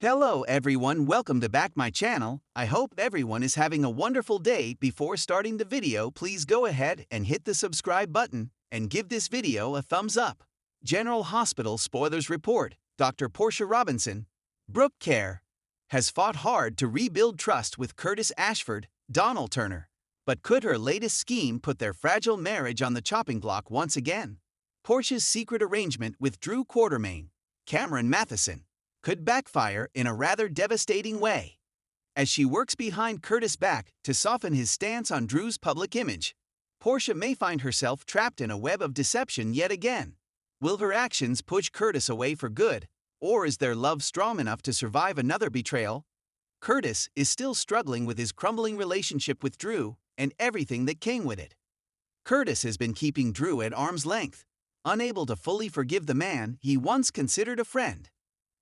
Hello everyone, welcome to back my channel. I hope everyone is having a wonderful day. Before starting the video, please go ahead and hit the subscribe button and give this video a thumbs up. General Hospital spoilers report. Dr. Portia Robinson, Brooke Care, has fought hard to rebuild trust with Curtis Ashford, Donald Turner. But could her latest scheme put their fragile marriage on the chopping block once again? Portia's secret arrangement with Drew Quartermain, Cameron Matheson, could backfire in a rather devastating way. As she works behind Curtis' back to soften his stance on Drew's public image, Portia may find herself trapped in a web of deception yet again. Will her actions push Curtis away for good, or is their love strong enough to survive another betrayal? Curtis is still struggling with his crumbling relationship with Drew and everything that came with it. Curtis has been keeping Drew at arm's length, unable to fully forgive the man he once considered a friend.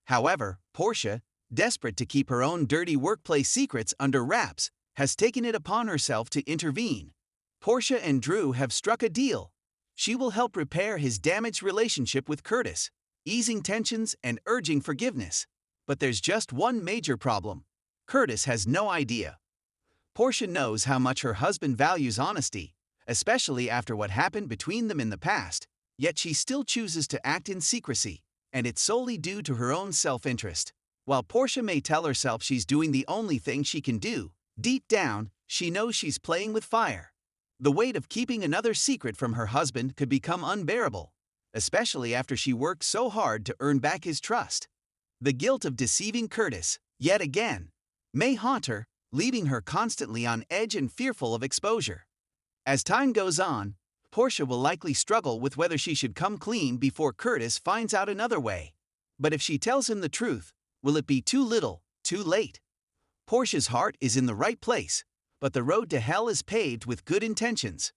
However, Portia, desperate to keep her own dirty workplace secrets under wraps, has taken it upon herself to intervene. Portia and Drew have struck a deal. She will help repair his damaged relationship with Curtis, easing tensions and urging forgiveness. But there's just one major problem. Curtis has no idea. Portia knows how much her husband values honesty, especially after what happened between them in the past, yet she still chooses to act in secrecy. And it's solely due to her own self-interest. While Portia may tell herself she's doing the only thing she can do, deep down, she knows she's playing with fire. The weight of keeping another secret from her husband could become unbearable, especially after she worked so hard to earn back his trust. The guilt of deceiving Curtis, yet again, may haunt her, leaving her constantly on edge and fearful of exposure. As time goes on, Portia will likely struggle with whether she should come clean before Curtis finds out another way. But if she tells him the truth, will it be too little, too late? Portia's heart is in the right place, but the road to hell is paved with good intentions.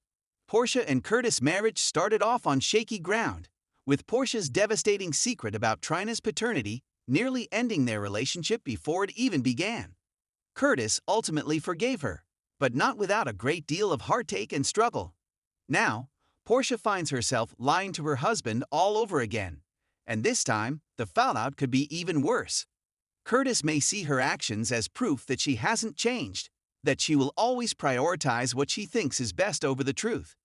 Portia and Curtis' marriage started off on shaky ground, with Portia's devastating secret about Trina's paternity nearly ending their relationship before it even began. Curtis ultimately forgave her, but not without a great deal of heartache and struggle. Now, Portia finds herself lying to her husband all over again, and this time, the fallout could be even worse. Curtis may see her actions as proof that she hasn't changed, that she will always prioritize what she thinks is best over the truth.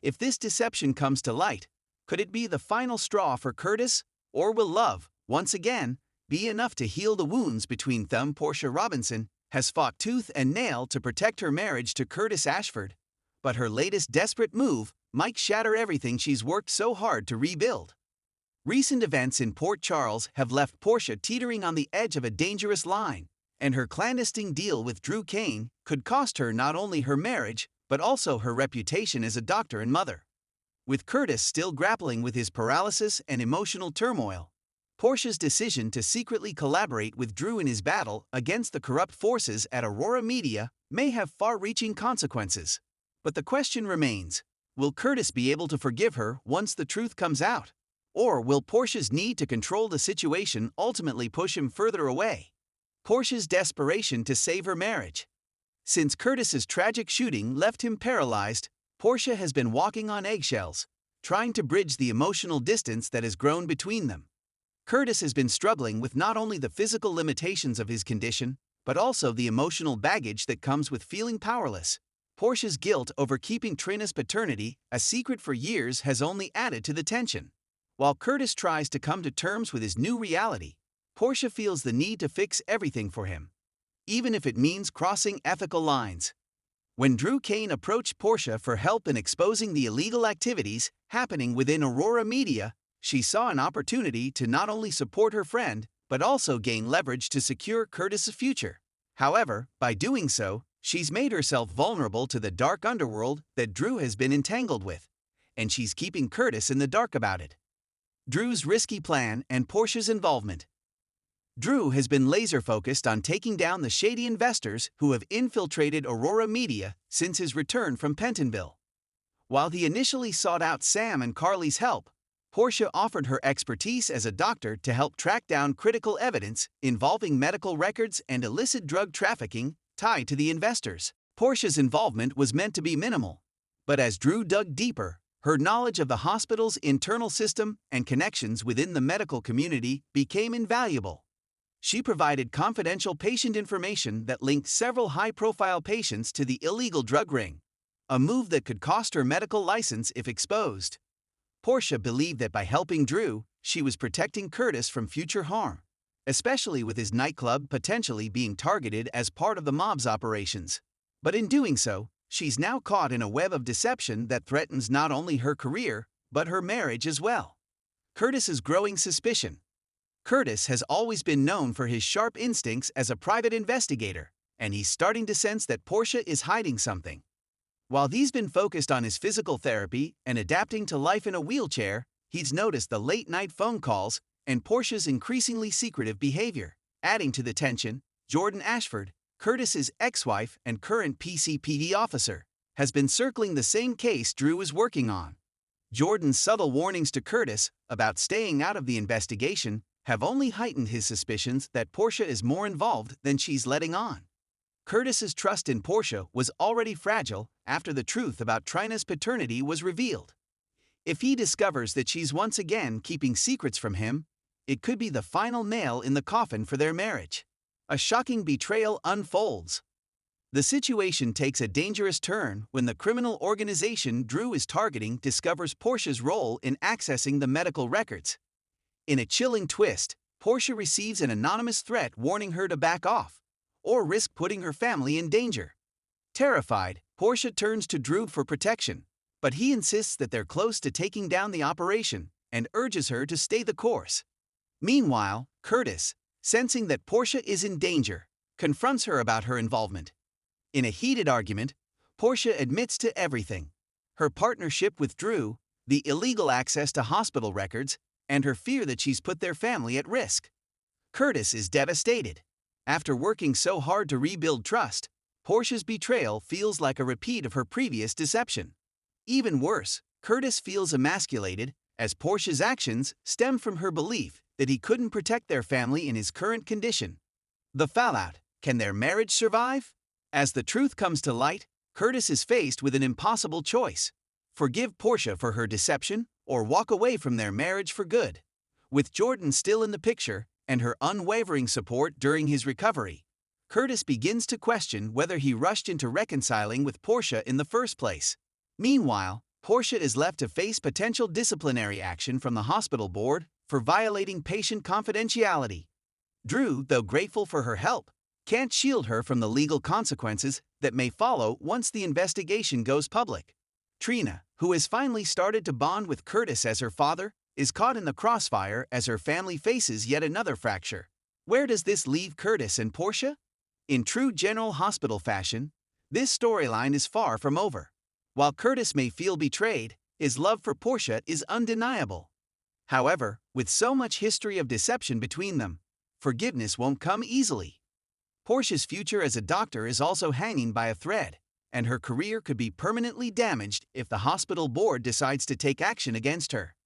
If this deception comes to light, could it be the final straw for Curtis, or will love, once again, be enough to heal the wounds between them? Portia Robinson has fought tooth and nail to protect her marriage to Curtis Ashford. But her latest desperate move might shatter everything she's worked so hard to rebuild. Recent events in Port Charles have left Portia teetering on the edge of a dangerous line, and her clandestine deal with Drew Kane could cost her not only her marriage, but also her reputation as a doctor and mother. With Curtis still grappling with his paralysis and emotional turmoil, Portia's decision to secretly collaborate with Drew in his battle against the corrupt forces at Aurora Media may have far-reaching consequences. But the question remains, will Curtis be able to forgive her once the truth comes out? Or will Portia's need to control the situation ultimately push him further away? Portia's desperation to save her marriage. Since Curtis's tragic shooting left him paralyzed, Portia has been walking on eggshells, trying to bridge the emotional distance that has grown between them. Curtis has been struggling with not only the physical limitations of his condition, but also the emotional baggage that comes with feeling powerless. Portia's guilt over keeping Trina's paternity a secret for years has only added to the tension. While Curtis tries to come to terms with his new reality, Portia feels the need to fix everything for him, even if it means crossing ethical lines. When Drew Kane approached Portia for help in exposing the illegal activities happening within Aurora Media, she saw an opportunity to not only support her friend, but also gain leverage to secure Curtis's future. However, by doing so, she's made herself vulnerable to the dark underworld that Drew has been entangled with, and she's keeping Curtis in the dark about it. Drew's risky plan and Portia's involvement. Drew has been laser-focused on taking down the shady investors who have infiltrated Aurora Media since his return from Pentonville. While he initially sought out Sam and Carly's help, Portia offered her expertise as a doctor to help track down critical evidence involving medical records and illicit drug trafficking tied to the investors. Portia's involvement was meant to be minimal, but as Drew dug deeper, her knowledge of the hospital's internal system and connections within the medical community became invaluable. She provided confidential patient information that linked several high-profile patients to the illegal drug ring, a move that could cost her medical license if exposed. Portia believed that by helping Drew, she was protecting Curtis from future harm, especially with his nightclub potentially being targeted as part of the mob's operations. But in doing so, she's now caught in a web of deception that threatens not only her career, but her marriage as well. Curtis's growing suspicion. Curtis has always been known for his sharp instincts as a private investigator, and he's starting to sense that Portia is hiding something. While he's been focused on his physical therapy and adapting to life in a wheelchair, he's noticed the late-night phone calls and Portia's increasingly secretive behavior. Adding to the tension, Jordan Ashford, Curtis's ex-wife and current PCPD officer, has been circling the same case Drew is working on. Jordan's subtle warnings to Curtis about staying out of the investigation have only heightened his suspicions that Portia is more involved than she's letting on. Curtis's trust in Portia was already fragile after the truth about Trina's paternity was revealed. If he discovers that she's once again keeping secrets from him, it could be the final nail in the coffin for their marriage. A shocking betrayal unfolds. The situation takes a dangerous turn when the criminal organization Drew is targeting discovers Portia's role in accessing the medical records. In a chilling twist, Portia receives an anonymous threat warning her to back off, or risk putting her family in danger. Terrified, Portia turns to Drew for protection, but he insists that they're close to taking down the operation and urges her to stay the course. Meanwhile, Curtis, sensing that Portia is in danger, confronts her about her involvement. In a heated argument, Portia admits to everything: her partnership with Drew, the illegal access to hospital records, and her fear that she's put their family at risk. Curtis is devastated. After working so hard to rebuild trust, Portia's betrayal feels like a repeat of her previous deception. Even worse, Curtis feels emasculated, as Portia's actions stem from her belief that he couldn't protect their family in his current condition. The fallout: can their marriage survive? As the truth comes to light, Curtis is faced with an impossible choice: forgive Portia for her deception, or walk away from their marriage for good. With Jordan still in the picture, and her unwavering support during his recovery, Curtis begins to question whether he rushed into reconciling with Portia in the first place. Meanwhile, Portia is left to face potential disciplinary action from the hospital board for violating patient confidentiality. Drew, though grateful for her help, can't shield her from the legal consequences that may follow once the investigation goes public. Trina, who has finally started to bond with Curtis as her father, is caught in the crossfire as her family faces yet another fracture. Where does this leave Curtis and Portia? In true General Hospital fashion, this storyline is far from over. While Curtis may feel betrayed, his love for Portia is undeniable. However, with so much history of deception between them, forgiveness won't come easily. Portia's future as a doctor is also hanging by a thread, and her career could be permanently damaged if the hospital board decides to take action against her.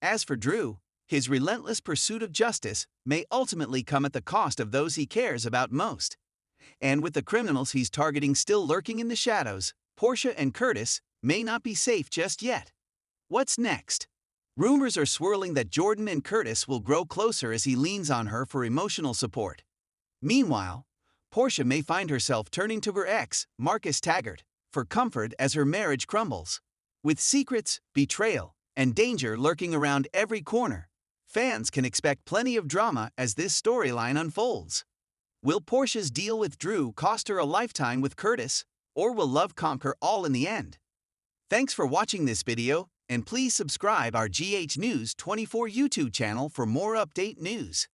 As for Drew, his relentless pursuit of justice may ultimately come at the cost of those he cares about most. And with the criminals he's targeting still lurking in the shadows, Portia and Curtis may not be safe just yet. What's next? Rumors are swirling that Jordan and Curtis will grow closer as he leans on her for emotional support. Meanwhile, Portia may find herself turning to her ex, Marcus Taggart, for comfort as her marriage crumbles. With secrets, betrayal, and danger lurking around every corner, fans can expect plenty of drama as this storyline unfolds. Will Portia's deal with Drew cost her a lifetime with Curtis, or will love conquer all in the end? Thanks for watching this video, and please subscribe our GH News 24 YouTube channel for more update news.